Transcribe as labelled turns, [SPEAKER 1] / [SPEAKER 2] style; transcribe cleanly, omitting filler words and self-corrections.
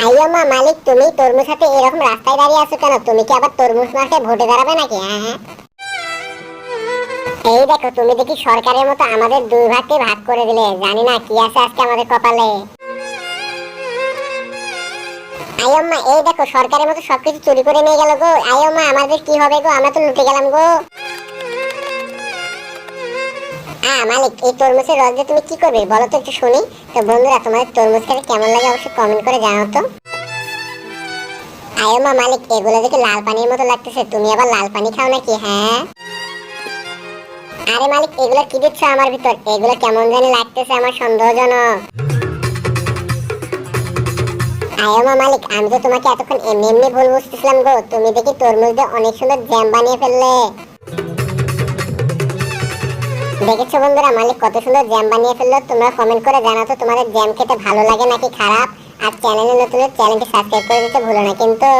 [SPEAKER 1] আইয়ো মা মালিক, তুমি তরমুজ হাতে এরকম রাস্তায় দাঁড়িয়ে আছো কেন? তুমি কি আবার তরমুজ মার্কে ভোটে দাঁড়াবে নাকি? হ্যাঁ হ্যাঁ, এই দেখো তুমি দেখি সরকারের মতো আমাদের দুই ভাগকে ভাগ করে দিলে। জানি না কি আছে আজকে আমাদের কপালে। আইয়ম্মা এই দেখো সরকারের মতো সবকিছু চুরি করে নিয়ে গেল গো। আইয়ম্মা আমাদের কি হবে গো? আমরা তো লুটে গেলাম গো। মালিক, এই তরমুজের রস দিয়ে তুমি কি করবে বলো তো একটু শুনি। তো বন্ধুরা, তোমাদের তরমুজ খেতে কেমন লাগে অবশ্যই কমেন্ট করে জানাও তো। আইয়ম্মা মালিক, এগুলো দেখে লাল পানির মতো লাগতেছে। তুমি আবার লাল পানি খাও নাকি? হ্যাঁ। আরে মালিক, এগুলো কি দিচ্ছ আমার ভিতর? এগুলো কেমন জানি লাগতেছে, আমার সন্দেহজনক। আয়মা মালিক, আমি তো তোমাকে এতক্ষণ এমনি এমনি ভুল বুঝতেছিলাম গো। তুমি দেখি তরমুজ দিয়ে অনেক সুন্দর জ্যাম বানিয়ে ফেললে। দেখেছো বন্ধুরা, মালিক কত সুন্দর জ্যাম বানিয়ে ফেললো। তোমরা কমেন্ট করে জানাও তো তোমাদের জ্যাম খেতে ভালো লাগে নাকি খারাপ। আর চ্যানেলে নতুন, চ্যানেলটি সাবস্ক্রাইব করে দিতে ভুলো না কিন্তু।